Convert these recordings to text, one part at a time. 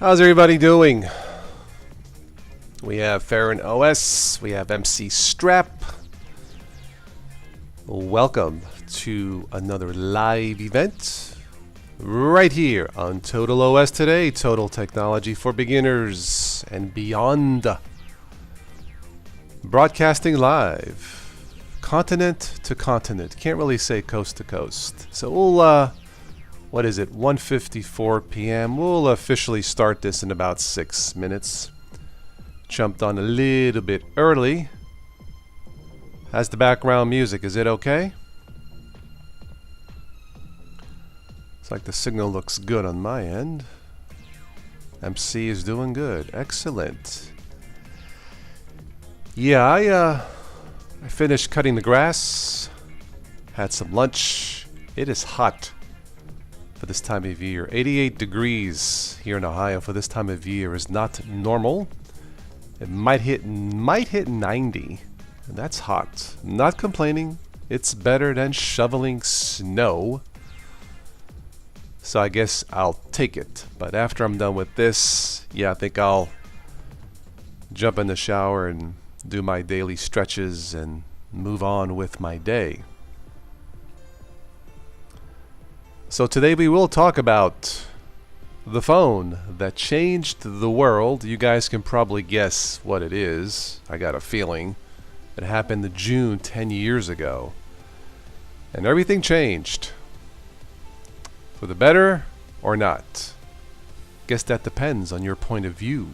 How's everybody doing? We have Farron OS, we have MC Strap. Welcome to another live event right here on Total OS Today, Total Technology for Beginners and Beyond. Broadcasting live, continent to continent. Can't really say coast to coast. So we'll, what is it, 1:54 p.m. We'll officially start this in about 6 minutes. Jumped on a little bit early. How's the background music? Is it okay? It's like the signal looks good on my end. MC is doing good. Excellent. Yeah, I finished cutting the grass. Had some lunch. It is hot for this time of year. 88 degrees here in Ohio for this time of year is not normal. It might hit 90. And that's hot. Not complaining. It's better than shoveling snow. So I guess I'll take it. But after I'm done with this, yeah, I think I'll jump in the shower and do my daily stretches and move on with my day. So today we will talk about the phone that changed the world. You guys can probably guess what it is. I got a feeling. It happened in June 10 years ago. And everything changed. For the better or not? Guess that depends on your point of view.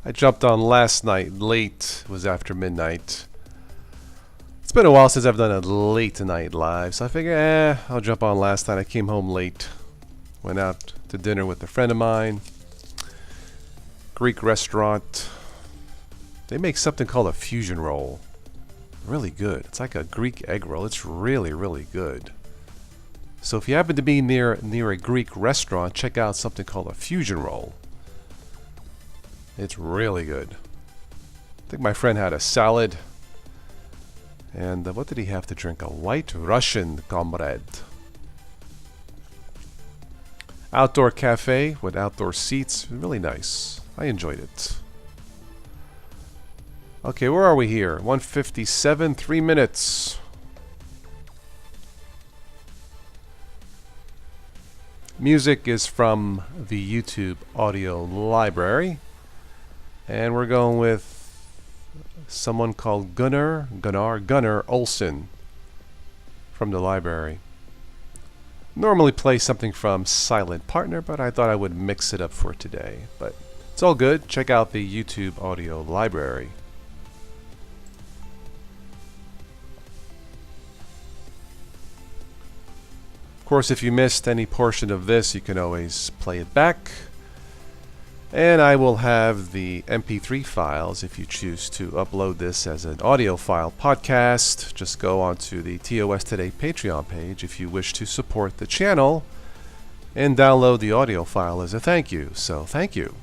I jumped on last night late. It was after midnight. It's been a while since I've done a late night live, so I figured, I'll jump on last night. I came home late. Went out to dinner with a friend of mine. Greek restaurant. They make something called a fusion roll. Really good. It's like a Greek egg roll. It's really, really good. So if you happen to be near a Greek restaurant, check out something called a fusion roll. It's really good. I think my friend had a salad. And what did he have to drink? A White Russian, comrade. Outdoor cafe with outdoor seats. Really nice. I enjoyed it. Okay, where are we here? 1:57, 3 minutes. Music is from the YouTube audio library. And we're going with someone called Gunnar Olsen from the library. Normally play something from Silent Partner, but I thought I would mix it up for today. But it's all good. Check out the YouTube audio library. Of course, if you missed any portion of this, you can always play it back. And I will have the MP3 files if you choose to upload this as an audio file podcast. Just go onto the TOS Today Patreon page if you wish to support the channel and download the audio file as a thank you. So thank you.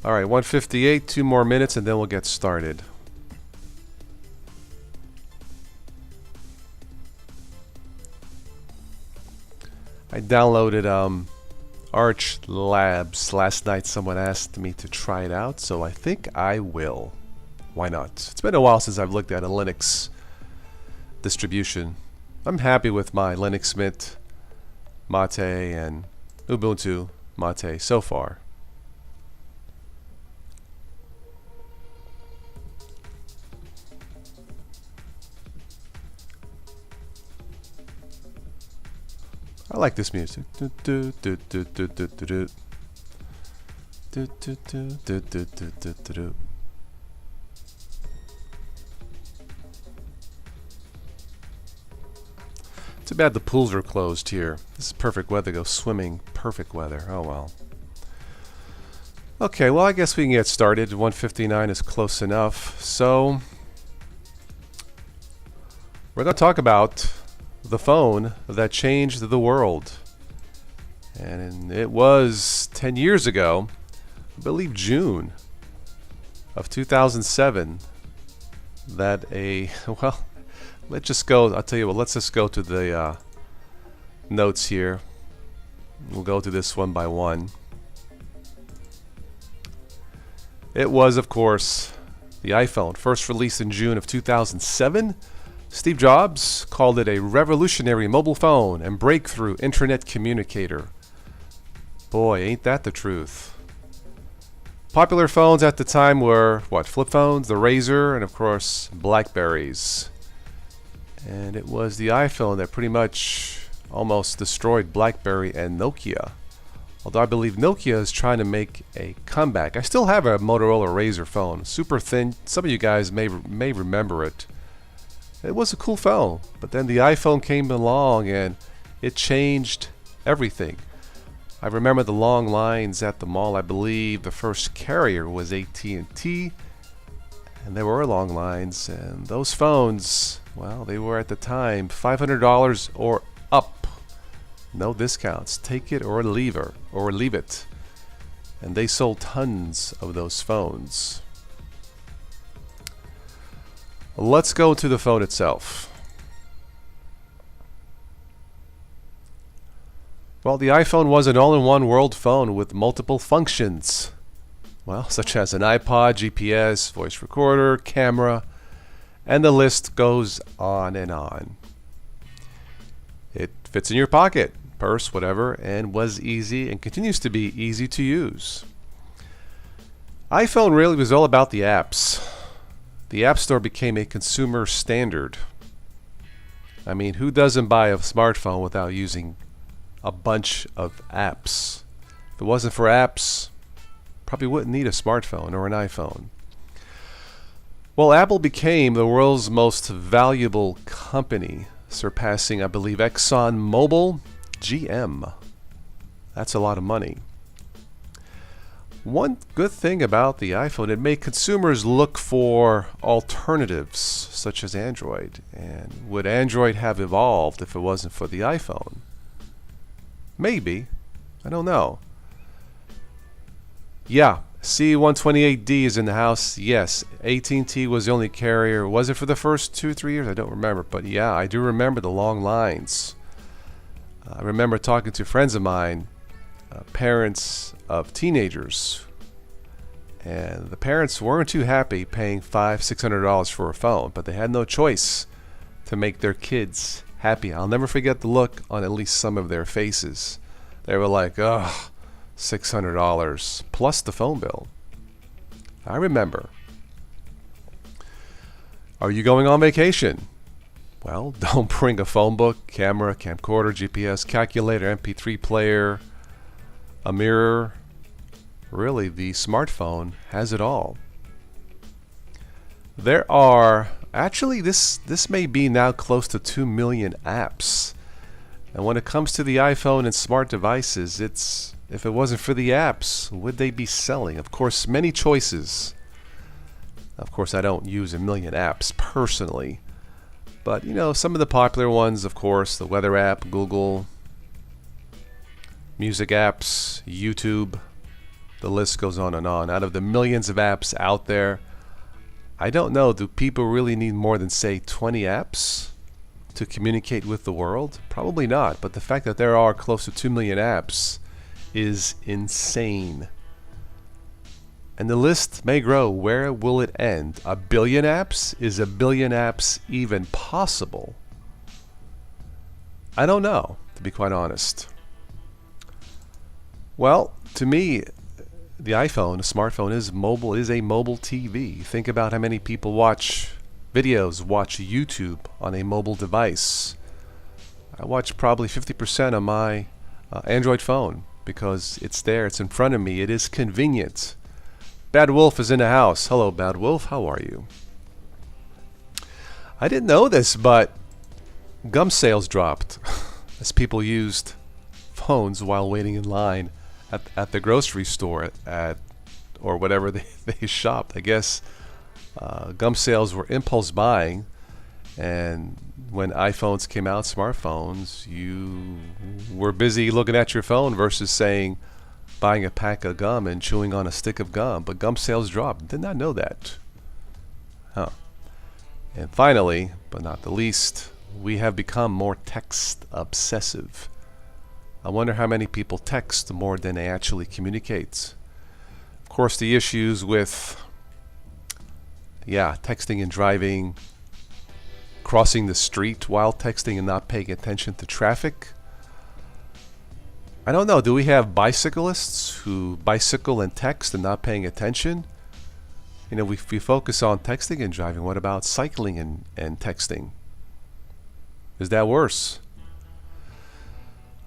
Alright, 1:58, 2 more minutes and then we'll get started. I downloaded Arch Labs last night. Someone asked me to try it out, so I think I will. Why not? It's been a while since I've looked at a Linux distribution. I'm happy with my Linux Mint, Mate, and Ubuntu Mate so far. I like this music. Too bad the pools are closed here. This is perfect weather to go swimming. Perfect weather. Oh well. Okay, well I guess we can get started. 1:59 is close enough. So we're going to talk about the phone that changed the world. And it was 10 years ago, I believe June of 2007, that well, let's just go, I'll tell you what, let's just go to the notes here. We'll go to this one by one. It was, of course, the iPhone, first released in June of 2007. Steve Jobs called it a revolutionary mobile phone and breakthrough internet communicator. Boy, ain't that the truth. Popular phones at the time were, what, flip phones, the Razr, and of course, Blackberries. And it was the iPhone that pretty much almost destroyed BlackBerry and Nokia. Although I believe Nokia is trying to make a comeback. I still have a Motorola Razr phone, super thin. Some of you guys may remember it. It was a cool phone, but then the iPhone came along and it changed everything. I remember the long lines at the mall. I believe the first carrier was AT&T, and there were long lines, and those phones, well, they were at the time $500 or up. No discounts. Take it or leave it. And they sold tons of those phones. Let's go to the phone itself. Well, the iPhone was an all-in-one world phone with multiple functions. Well, such as an iPod, GPS, voice recorder, camera, and the list goes on and on. It fits in your pocket, purse, whatever, and was easy and continues to be easy to use. iPhone really was all about the apps. The App Store became a consumer standard. I mean, who doesn't buy a smartphone without using a bunch of apps? If it wasn't for apps, probably wouldn't need a smartphone or an iPhone. Well, Apple became the world's most valuable company, surpassing, I believe, ExxonMobil, GM. That's a lot of money. One good thing about the iPhone, it made consumers look for alternatives, such as Android. And would Android have evolved if it wasn't for the iPhone? Maybe. I don't know. Yeah, C128D is in the house. Yes, AT&T was the only carrier. Was it for the first 2-3 years? I don't remember. But yeah, I do remember the long lines. I remember talking to friends of mine, parents of teenagers, and the parents weren't too happy paying $500-$600 for a phone, but they had no choice to make their kids happy. I'll never forget the look on at least some of their faces. They were like, ugh, $600 plus the phone bill. I remember. Are you going on vacation? Well, don't bring a phone book, camera, camcorder, GPS, calculator, MP3 player, a mirror. Really, the smartphone has it all. There are, actually this may be now close to 2 million apps. And when it comes to the iPhone and smart devices, if it wasn't for the apps, would they be selling? Of course, many choices. Of course, I don't use a million apps personally. But, you know, some of the popular ones, of course, the weather app, Google, music apps, YouTube, the list goes on and on. Out of the millions of apps out there, I don't know, do people really need more than, say, 20 apps to communicate with the world? Probably not, but the fact that there are close to 2 million apps is insane. And the list may grow. Where will it end? A billion apps? Is a billion apps even possible? I don't know, to be quite honest. Well, to me, the iPhone, a smartphone, is a mobile TV. Think about how many people watch videos, watch YouTube on a mobile device. I watch probably 50% on my Android phone because it's there, it's in front of me, it is convenient. Bad Wolf is in the house. Hello, Bad Wolf. How are you? I didn't know this, but gum sales dropped as people used phones while waiting in line at the grocery store or whatever they shopped. I guess gum sales were impulse buying, and when iPhones came out, smartphones, you were busy looking at your phone versus saying buying a pack of gum and chewing on a stick of gum. But gum sales dropped. Did not know that. Huh. And finally, but not the least, we have become more text obsessive. I wonder how many people text more than they actually communicate. Of course, the issues with texting and driving, crossing the street while texting and not paying attention to traffic. I don't know, do we have bicyclists who bicycle and text and not paying attention? You know, we focus on texting and driving. What about cycling and texting? Is that worse?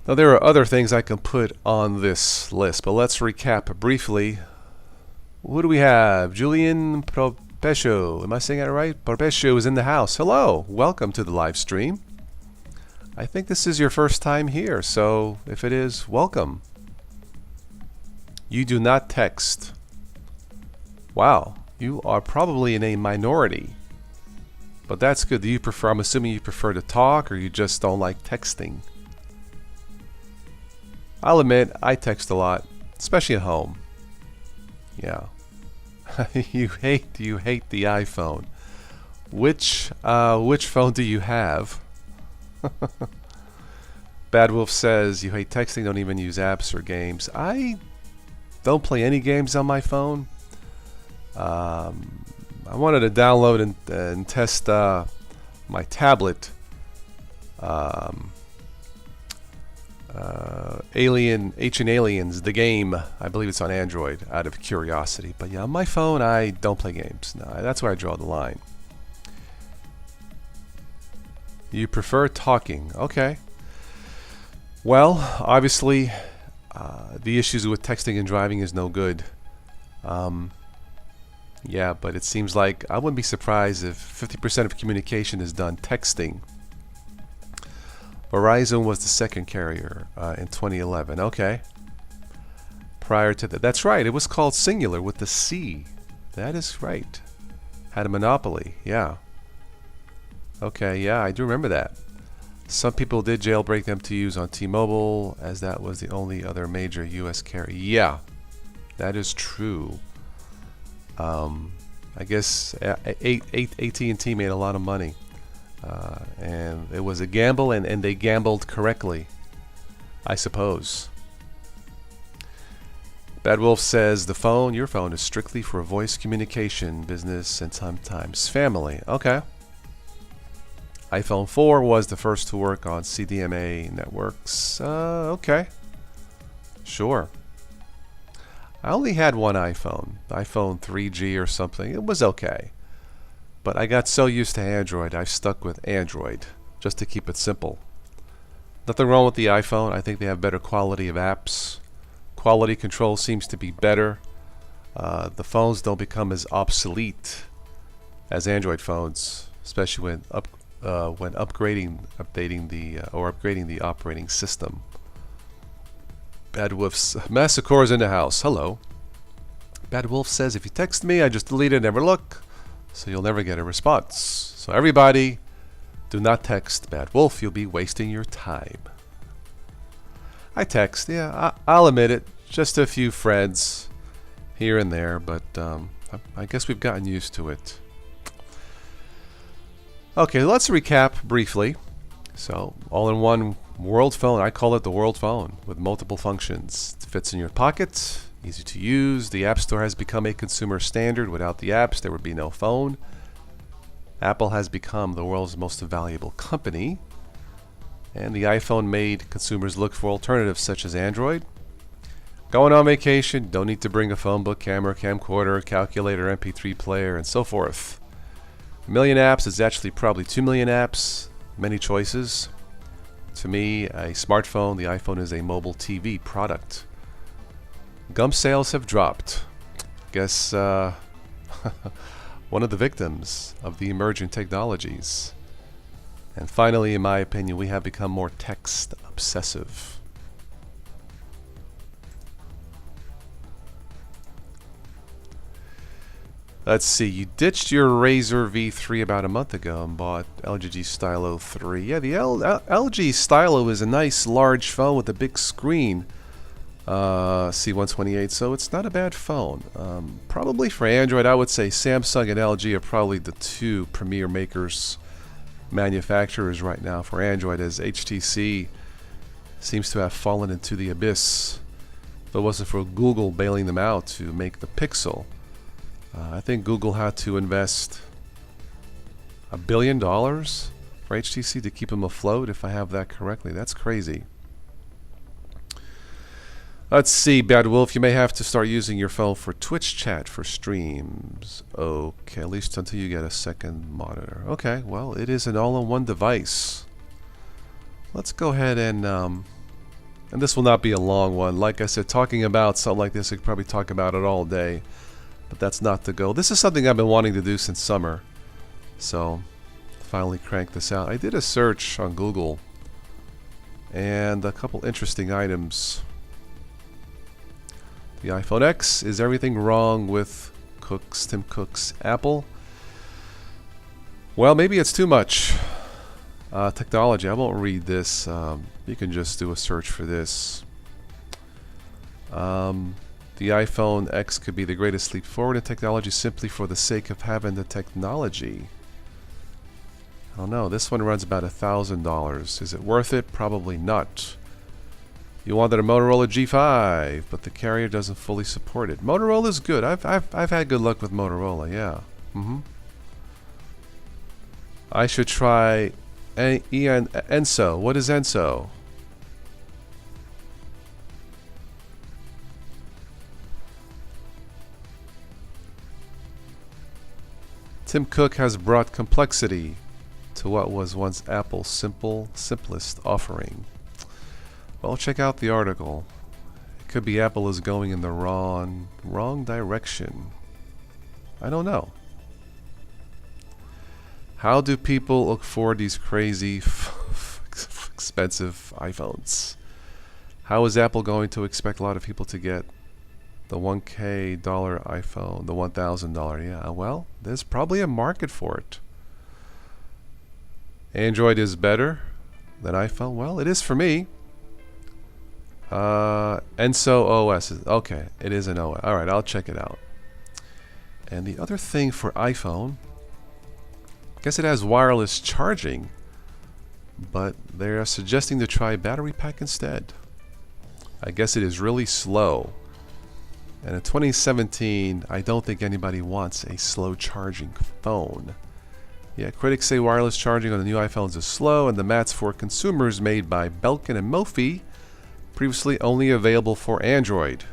Now, there are other things I can put on this list, but let's recap briefly. What do we have? Julian Propesio. Am I saying that right? Propesio is in the house. Hello. Welcome to the live stream. I think this is your first time here, so if it is, welcome. You do not text. Wow. You are probably in a minority. But that's good. Do you prefer, I'm assuming you prefer to talk or you just don't like texting? I'll admit, I text a lot, especially at home. Yeah. You hate the iPhone. Which phone do you have? Bad Wolf says you hate texting, don't even use apps or games. I don't play any games on my phone. I wanted to download and test my tablet. Ancient Aliens, the game. I believe it's on Android, out of curiosity. But yeah, on my phone, I don't play games. No, that's where I draw the line. You prefer talking. Okay. Well, obviously, the issues with texting and driving is no good. Yeah, but it seems like I wouldn't be surprised if 50% of communication is done texting. Verizon was the second carrier in 2011. Okay. Prior to that. That's right. It was called Singular with the C. That is right. Had a monopoly. Yeah. Okay, yeah, I do remember that. Some people did jailbreak them to use on T-Mobile, as that was the only other major U.S. carrier. Yeah, that is true. I guess AT&T made a lot of money. And it was a gamble, and they gambled correctly, I suppose. Bad Wolf says your phone is strictly for voice communication, business, and sometimes family. Okay. iPhone 4 was the first to work on CDMA networks. Okay. Sure. I only had one iPhone, iPhone 3G or something. It was okay. But I got so used to Android, I've stuck with Android, just to keep it simple. Nothing wrong with the iPhone. I think they have better quality of apps. Quality control seems to be better. The phones don't become as obsolete as Android phones, especially when upgrading the operating system. Bad Wolf's Massacre is in the house. Hello. Bad Wolf says if you text me, I just delete it, never look, so you'll never get a response. So everybody, do not text Bad Wolf. You'll be wasting your time. I text, yeah, I'll admit it. Just a few friends here and there, but I guess we've gotten used to it. Okay, let's recap briefly. So, all-in-one world phone. I call it the world phone with multiple functions. It fits in your pocket, easy to use. The App Store has become a consumer standard. Without the apps, there would be no phone. Apple has become the world's most valuable company. And the iPhone made consumers look for alternatives such as Android. Going on vacation, don't need to bring a phone book, camera, camcorder, calculator, MP3 player, and so forth. A million apps is actually probably 2 million apps. Many choices. To me, a smartphone, the iPhone is a mobile TV product. Gum sales have dropped. Guess one of the victims of the emerging technologies. And finally, in my opinion, we have become more text obsessive. Let's see, you ditched your Razer V3 about a month ago and bought LG G Stylo 3. Yeah, the LG Stylo is a nice large phone with a big screen. C128, so it's not a bad phone. Probably for Android, I would say Samsung and LG are probably the two premier manufacturers right now for Android, as HTC seems to have fallen into the abyss. If it wasn't for Google bailing them out to make the Pixel, I think Google had to invest $1 billion for HTC to keep them afloat, if I have that correctly. That's crazy. Let's see, Bad Wolf, you may have to start using your phone for Twitch chat for streams. Okay, at least until you get a second monitor. Okay, well, it is an all-in-one device. Let's go ahead and this will not be a long one. Like I said, talking about something like this, I could probably talk about it all day, but that's not the goal. This is something I've been wanting to do since summer, so finally cranked this out. I did a search on Google, and a couple interesting items. The iPhone X. Is everything wrong with Tim Cook's Apple? Well, maybe it's too much technology. I won't read this. You can just do a search for this. The iPhone X could be the greatest leap forward in technology simply for the sake of having the technology. I don't know. This one runs about $1,000. Is it worth it? Probably not. You wanted a Motorola G5, but the carrier doesn't fully support it. Motorola's good. I've had good luck with Motorola, yeah. I should try Enso. What is Enso? Tim Cook has brought complexity to what was once Apple's simplest offering. Well, check out the article. It could be Apple is going in the wrong direction. I don't know. How do people afford these crazy expensive iPhones? How is Apple going to expect a lot of people to get the $1,000 iPhone, the $1,000? Yeah, well, there's probably a market for it. Android is better than iPhone. Well, it is for me. Enso OS is okay. It is an OS. All right, I'll check it out. And the other thing for iPhone, I guess it has wireless charging, but they're suggesting to try battery pack instead. I guess it is really slow. And in 2017, I don't think anybody wants a slow charging phone. Yeah, critics say wireless charging on the new iPhones is slow, and the mats for consumers made by Belkin and Mophie, previously only available for Android.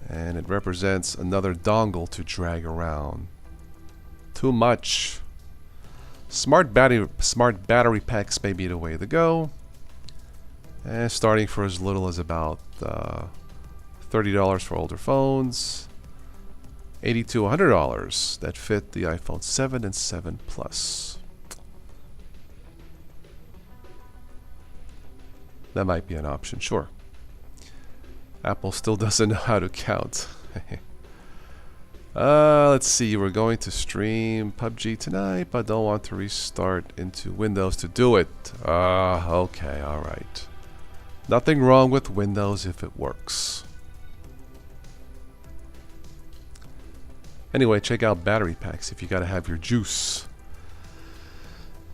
And it represents another dongle to drag around. Too much. Smart battery packs may be the way to go. And starting for as little as about $30 for older phones. $80 to $100 that fit the iPhone 7 and 7 Plus. That might be an option, sure. Apple still doesn't know how to count. Let's see, we're going to stream PUBG tonight, but don't want to restart into Windows to do it. Okay, alright. Nothing wrong with Windows if it works. Anyway, check out battery packs if you gotta have your juice.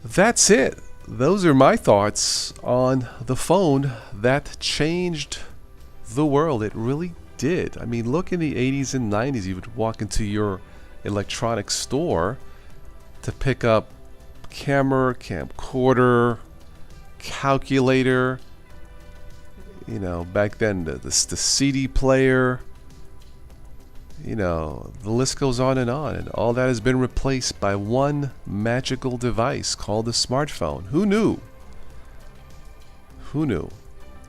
That's it. Those are my thoughts on the phone that changed the world. It really did. I mean, look, in the 80s and 90s, you would walk into your electronics store to pick up camcorder, calculator, you know, back then the CD player, you know, the list goes on, and all that has been replaced by one magical device called the smartphone. Who knew? Who knew?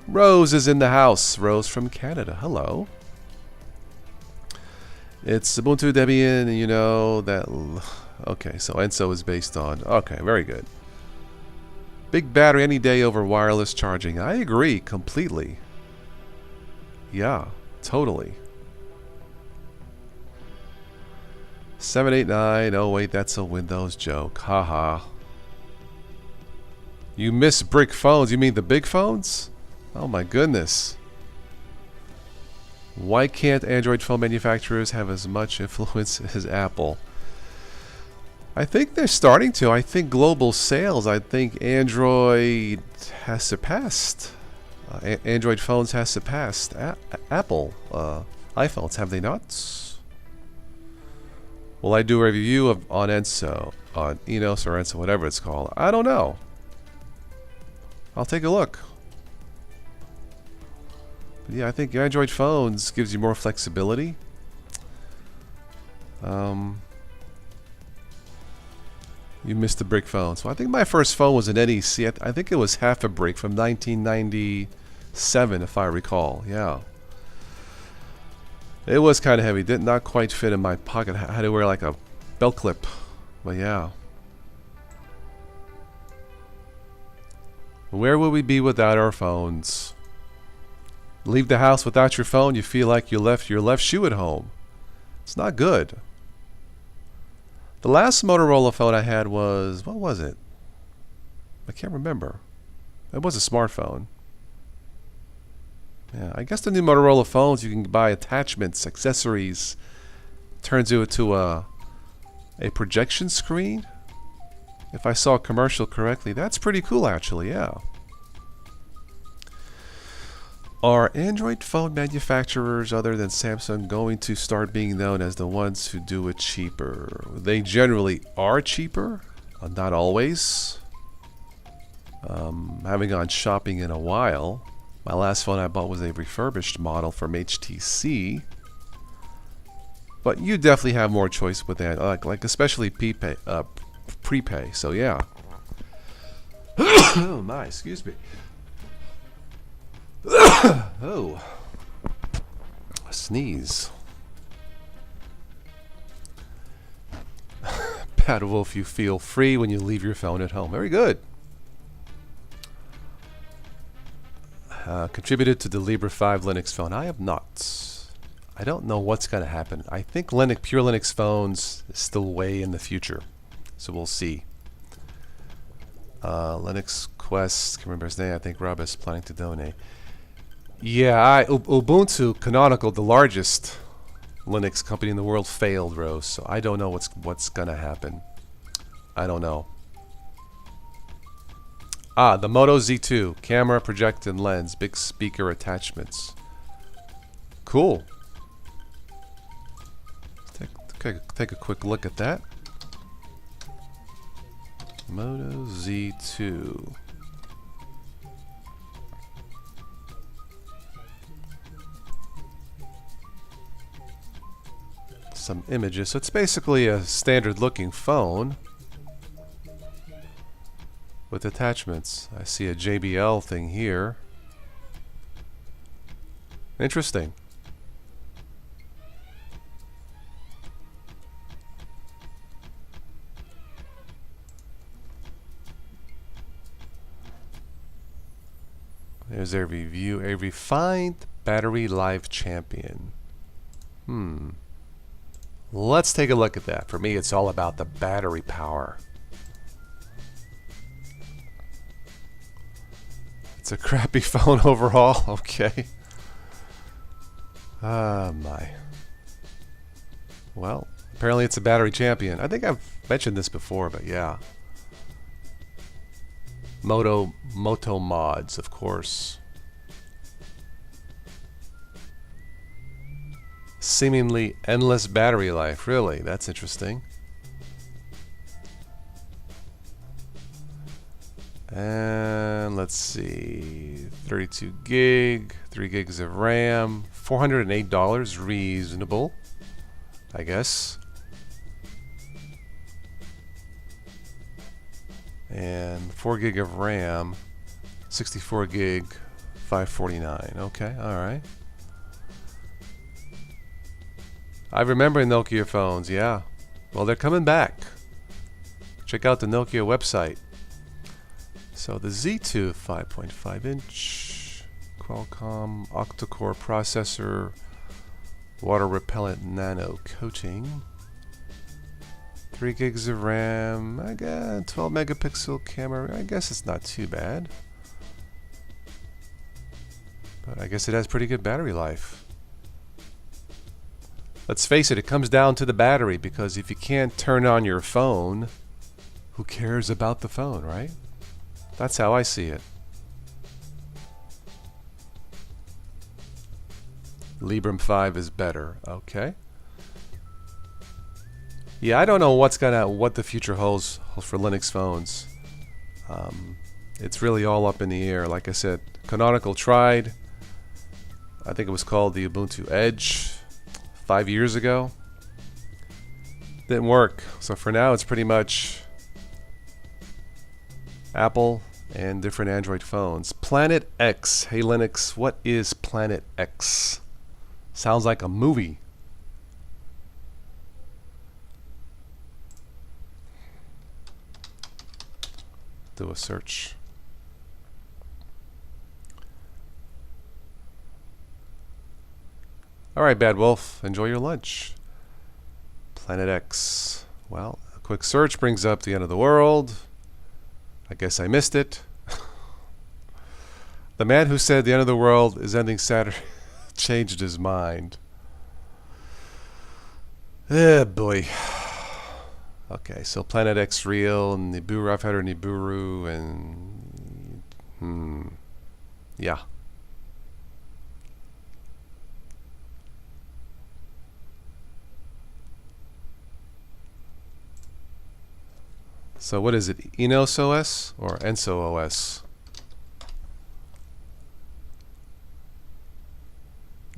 Rose is in the house. Rose from Canada. Hello. It's Ubuntu Debian, you know, that... Okay, so Enso is based on... Okay, very good. Big battery any day over wireless charging. I agree completely. Yeah, totally. 789. Oh wait, that's a Windows joke. Haha. You miss brick phones. You mean the big phones? Oh my goodness. Why can't Android phone manufacturers have as much influence as Apple? I think they're starting to. I think global sales, I think Android has surpassed. Android phones has surpassed Apple iPhones, have they not? Will I do a review on Enso, on Enos or Enso, whatever it's called? I don't know. I'll take a look. But yeah, I think Android phones gives you more flexibility. You missed the brick phone. So I think my first phone was an NEC. I think it was half a brick from 1997, if I recall. Yeah. It was kind of heavy. Did not quite fit in my pocket. I had to wear like a belt clip. But yeah. Where would we be without our phones? Leave the house without your phone, you feel like you left your left shoe at home. It's not good. The last Motorola phone I had was, what was it? I can't remember. It was a smartphone. Yeah, I guess the new Motorola phones, you can buy attachments, accessories. Turns you into a projection screen. If I saw a commercial correctly, that's pretty cool actually, yeah. Are Android phone manufacturers other than Samsung going to start being known as the ones who do it cheaper? They generally are cheaper, not always. Haven't gone shopping in a while. My last phone I bought was a refurbished model from HTC. But you definitely have more choice with that, like especially prepay. So yeah. Oh my, excuse me. Oh, a sneeze. Bad Wolf, you feel free when you leave your phone at home. Very good. Contributed to the Libre 5 Linux phone. I have not. I don't know what's going to happen. I think pure Linux phones is still way in the future. So we'll see. Linux Quest, can remember his name. I think Rob is planning to donate. Yeah, Ubuntu Canonical, the largest Linux company in the world, failed, Rose. So I don't know what's gonna happen. I don't know. The Moto Z2, camera, projector, and lens, big speaker attachments. Cool. Take a quick look at that. Moto Z2. Some images. So it's basically a standard looking phone with attachments. I see a JBL thing here. Interesting. There's a review. A refined battery life champion. Let's take a look at that. For me, it's all about the battery power. It's a crappy phone overall. Okay. My. Well, apparently it's a battery champion. I think I've mentioned this before, but yeah. Moto mods, of course. Seemingly endless battery life. Really, that's interesting. And let's see, 32 gig, 3 gigs of RAM, $408, reasonable, I guess. And 4 gig of RAM, 64 gig, $549. Okay, all right. I remember Nokia phones, yeah. Well, they're coming back. Check out the Nokia website. So the Z2 5.5 inch Qualcomm octa-core processor, water repellent nano coating. 3 gigs of RAM. I got 12 megapixel camera. I guess it's not too bad. But I guess it has pretty good battery life. Let's face it, it comes down to the battery, because if you can't turn on your phone, who cares about the phone, right? That's how I see it. Librem 5 is better. Okay. Yeah, I don't know what the future holds for Linux phones. It's really all up in the air. Like I said, Canonical tried. I think it was called the Ubuntu Edge 5 years ago. Didn't work. So for now, it's pretty much Apple and different Android phones. Planet X. Hey Linux, what is Planet X? Sounds like a movie. Do a search. Alright, Bad Wolf, enjoy your lunch. Planet X. Well, a quick search brings up the end of the world. I guess I missed it. The man who said the end of the world is ending Saturday changed his mind. Eh, boy. Okay, so Planet X real, Nibiru, I've heard of Nibiru, and yeah. So what is it? Enos OS or Enso OS?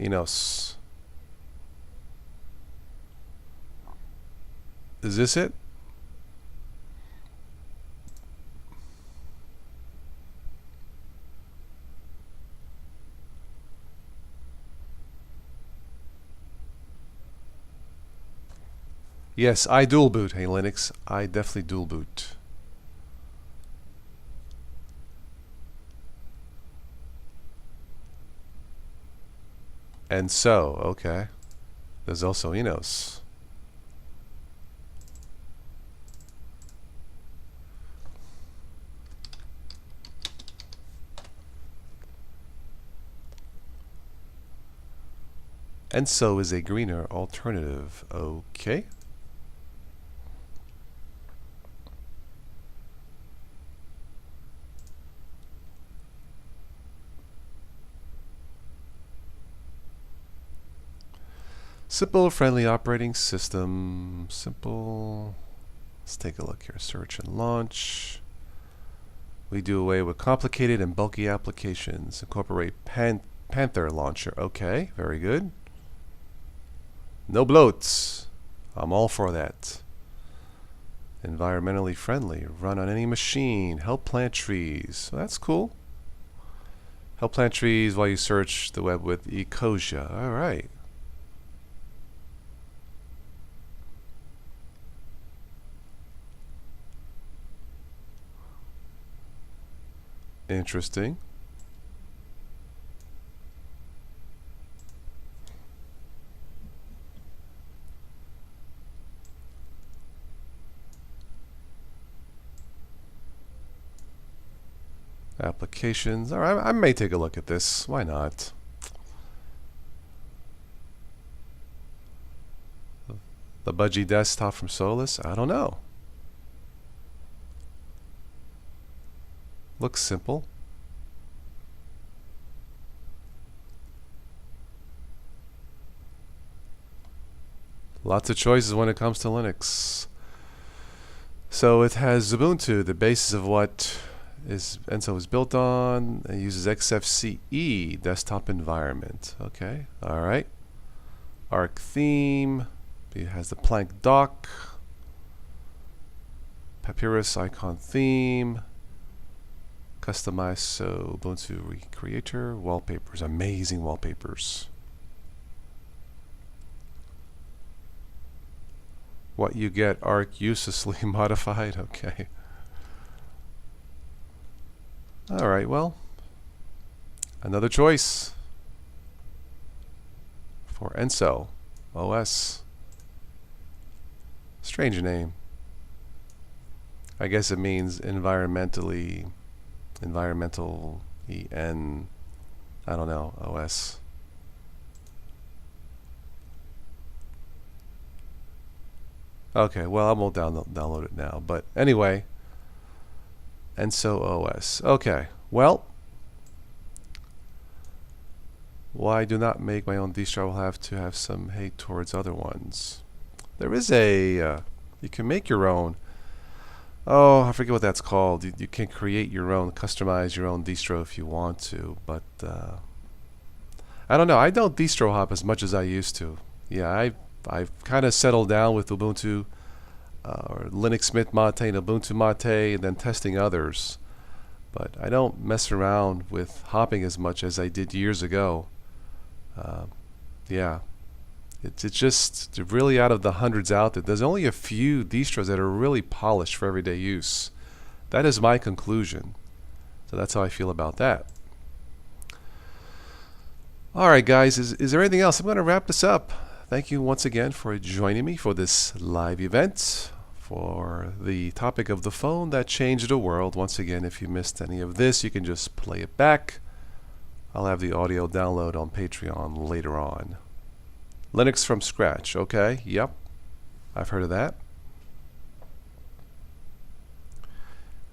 Enos. Is this it? Yes, I dual boot. Hey Linux, I definitely dual boot. And so, okay. There's also Enos. Enso is a greener alternative. Okay. Simple, friendly operating system. Simple. Let's take a look here. Search and launch. We do away with complicated and bulky applications. Incorporate Panther launcher. Okay, very good. No bloats. I'm all for that. Environmentally friendly. Run on any machine. Help plant trees. Well, that's cool. Help plant trees while you search the web with Ecosia. All right. Interesting. Applications. All right, I may take a look at this. Why not? The Budgie desktop from Solus? I don't know. Looks simple. Lots of choices when it comes to Linux. So it has Ubuntu, the basis of what Enso is built on. It uses XFCE desktop environment. Okay, all right. Arc theme. It has the Planck dock. Papyrus icon theme. Customize Ubuntu Creator. Wallpapers. Amazing wallpapers. What you get, Arc uselessly modified. Okay. Alright, well. Another choice for Enso OS. Strange name. I guess it means environmental EN, I don't know, OS. Okay, well, I won't download it now. But anyway, Enso OS. Okay, well, why do not make my own distro? I will have to have some hate towards other ones. There is a, you can make your own. Oh, I forget what that's called. You can create your own, customize your own distro if you want to. But I don't know. I don't distro hop as much as I used to. Yeah, I've kind of settled down with Ubuntu or Linux Mint Mate and Ubuntu Mate, and then testing others. But I don't mess around with hopping as much as I did years ago. Yeah, it's just really out of the hundreds out there. There's only a few distros that are really polished for everyday use. That is my conclusion. So that's how I feel about that. Alright guys, is there anything else? I'm going to wrap this up. Thank you once again for joining me for this live event for the topic of the phone that changed the world. Once again, if you missed any of this, you can just play it back. I'll have the audio download on Patreon later on. Linux from scratch, okay? Yep, I've heard of that.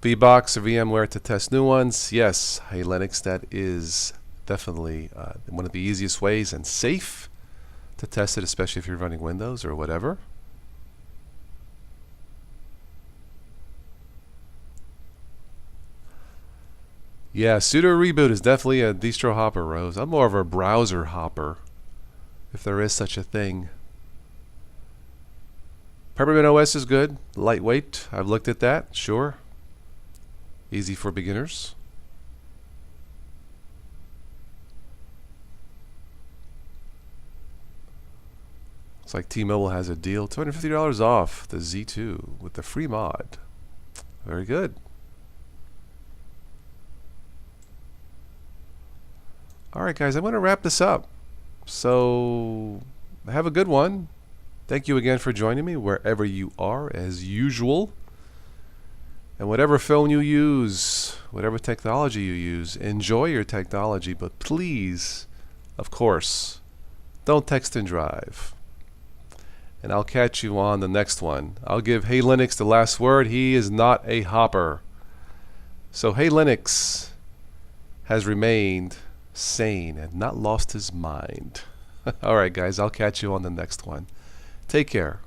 VBox or VMware to test new ones. Yes, hey Linux, that is definitely one of the easiest ways and safe to test it, especially if you're running Windows or whatever. Yeah, sudo reboot is definitely a distro hopper, Rose. I'm more of a browser hopper, if there is such a thing. Peppermint OS is good, lightweight. I've looked at that, sure. Easy for beginners. Looks like T-Mobile has a deal, $250 off the Z2 with the free mod. Very good. Alright guys, I'm going to wrap this up. So, have a good one. Thank you again for joining me wherever you are, as usual. And whatever phone you use, whatever technology you use, enjoy your technology, but please, of course, don't text and drive. And I'll catch you on the next one. I'll give Hey Linux the last word. He is not a hopper. So Hey Linux has remained sane and not lost his mind. Alright guys, I'll catch you on the next one. Take care.